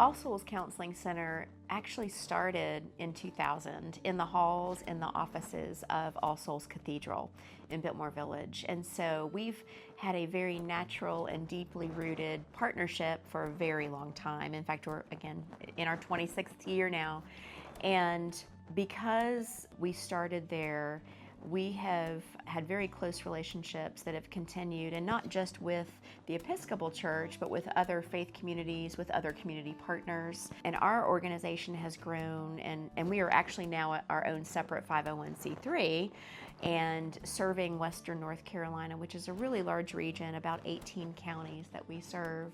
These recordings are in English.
All Souls Counseling Center actually started in 2000 in the halls and the offices of All Souls Cathedral in Biltmore Village. And so we've had a very natural and deeply rooted partnership for a very long time. In fact, we're again in our 26th year now. And because we started there, we have had very close relationships that have continued, and not just with the Episcopal Church, but with other faith communities, with other community partners. And our organization has grown, and we are actually now our own separate 501c3 and serving Western North Carolina, which is a really large region, about 18 counties that we serve.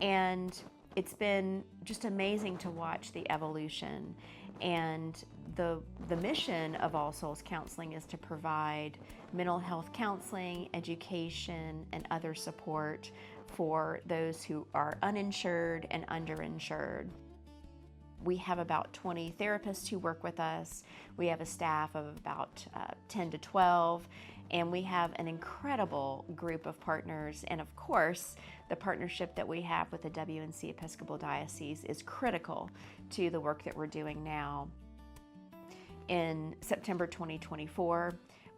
And it's been just amazing to watch the evolution. And the mission of All Souls Counseling is to provide mental health counseling, education, and other support for those who are uninsured and underinsured. We have about 20 therapists who work with us. We have a staff of about 10 to 12, and we have an incredible group of partners. And of course, the partnership that we have with the WNC Episcopal Diocese is critical to the work that we're doing now. In September 2024,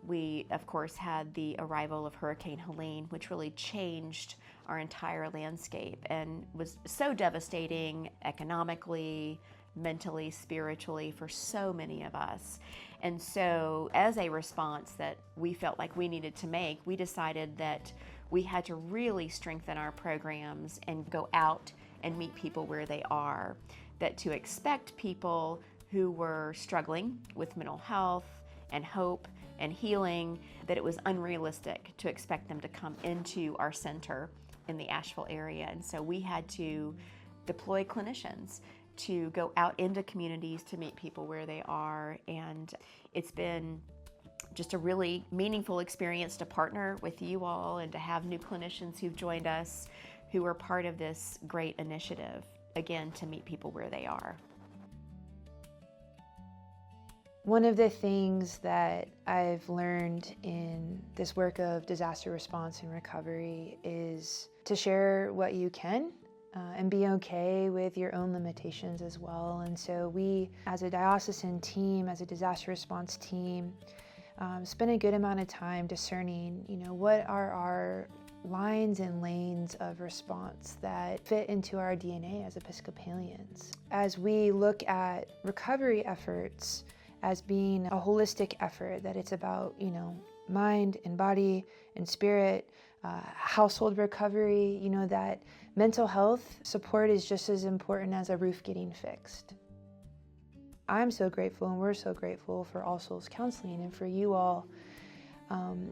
we, of course, had the arrival of Hurricane Helene, which really changed our entire landscape and was so devastating economically, mentally, spiritually for so many of us. And so as a response that we felt like we needed to make, we decided that we had to really strengthen our programs and go out and meet people where they are. That to expect people who were struggling with mental health and hope and healing, that it was unrealistic to expect them to come into our center in the Asheville area. And so we had to deploy clinicians to go out into communities to meet people where they are. And it's been just a really meaningful experience to partner with you all and to have new clinicians who've joined us who are part of this great initiative, again, to meet people where they are. One of the things that I've learned in this work of disaster response and recovery is to share what you can and be okay with your own limitations as well. And so we, as a diocesan team, as a disaster response team, spend a good amount of time discerning, what are our lines and lanes of response that fit into our DNA as Episcopalians. As we look at recovery efforts as being a holistic effort, that it's about, mind and body and spirit, household recovery, that mental health support is just as important as a roof getting fixed. I'm so grateful, and we're so grateful for All Souls Counseling and for you all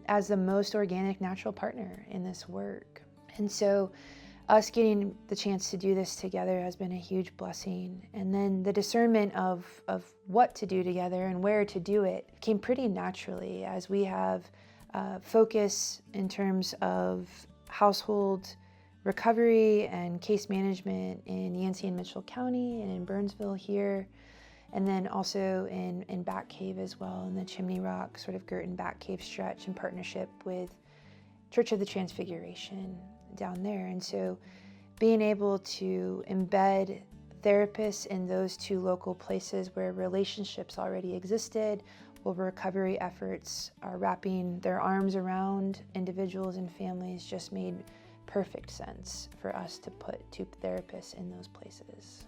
as the most organic, natural partner in this work. And so us getting the chance to do this together has been a huge blessing. And then the discernment of what to do together and where to do it came pretty naturally as we have focus in terms of household recovery and case management in Yancey and Mitchell County and in Burnsville here, and then also in Back Cave as well, in the Chimney Rock, sort of Girton Back Cave stretch in partnership with Church of the Transfiguration down there. And so being able to embed therapists in those two local places where relationships already existed, where recovery efforts are wrapping their arms around individuals and families, just made perfect sense for us to put two therapists in those places.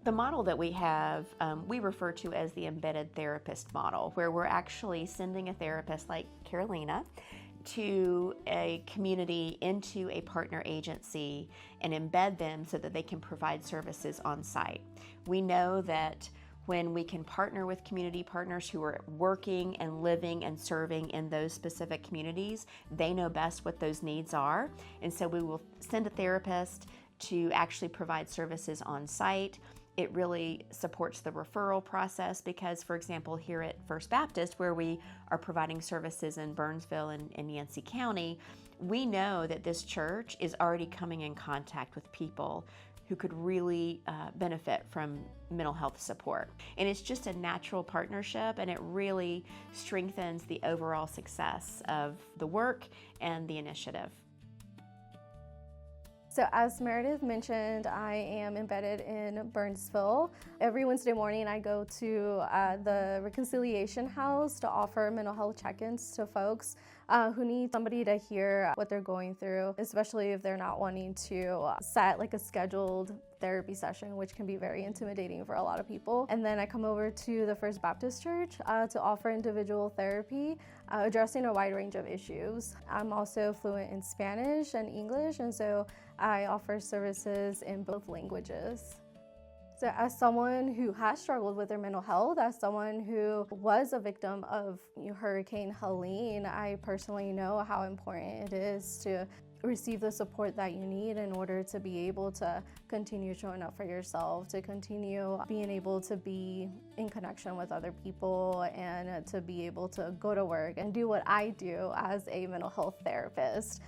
The model that we have, we refer to as the embedded therapist model, where we're actually sending a therapist like Carolina to a community, into a partner agency, and embed them so that they can provide services on site. We know that when we can partner with community partners who are working and living and serving in those specific communities, they know best what those needs are. And so we will send a therapist to actually provide services on site. It really supports the referral process because, for example, here at First Baptist, where we are providing services in Burnsville and Yancey County, we know that this church is already coming in contact with people who could really benefit from mental health support. And it's just a natural partnership, and it really strengthens the overall success of the work and the initiative. So as Meredith mentioned, I am embedded in Burnsville. Every Wednesday morning I go to the Reconciliation House to offer mental health check-ins to folks who need somebody to hear what they're going through, especially if they're not wanting to set like a scheduled therapy session, which can be very intimidating for a lot of people. And then I come over to the First Baptist Church to offer individual therapy, addressing a wide range of issues. I'm also fluent in Spanish and English, and so I offer services in both languages. So as someone who has struggled with their mental health, as someone who was a victim of Hurricane Helene, I personally know how important it is to receive the support that you need in order to be able to continue showing up for yourself, to continue being able to be in connection with other people, and to be able to go to work and do what I do as a mental health therapist,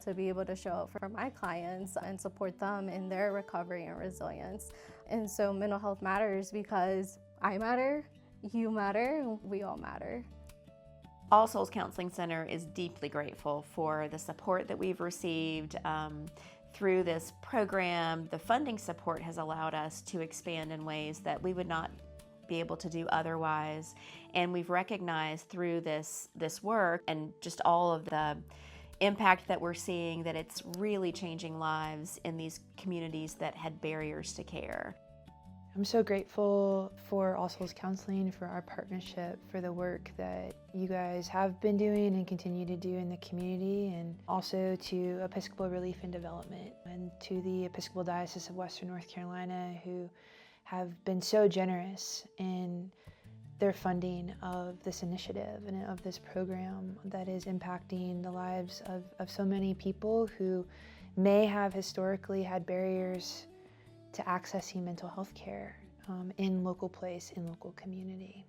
to be able to show up for my clients and support them in their recovery and resilience. And so mental health matters because I matter, you matter, we all matter. All Souls Counseling Center is deeply grateful for the support that we've received through this program. The funding support has allowed us to expand in ways that we would not be able to do otherwise. And we've recognized through this work and just all of the impact that we're seeing that it's really changing lives in these communities that had barriers to care. I'm so grateful for All Souls Counseling, for our partnership, for the work that you guys have been doing and continue to do in the community, and also to Episcopal Relief and Development and to the Episcopal Diocese of Western North Carolina, who have been so generous in their funding of this initiative and of this program that is impacting the lives of so many people who may have historically had barriers to accessing mental health care in local place, in local community.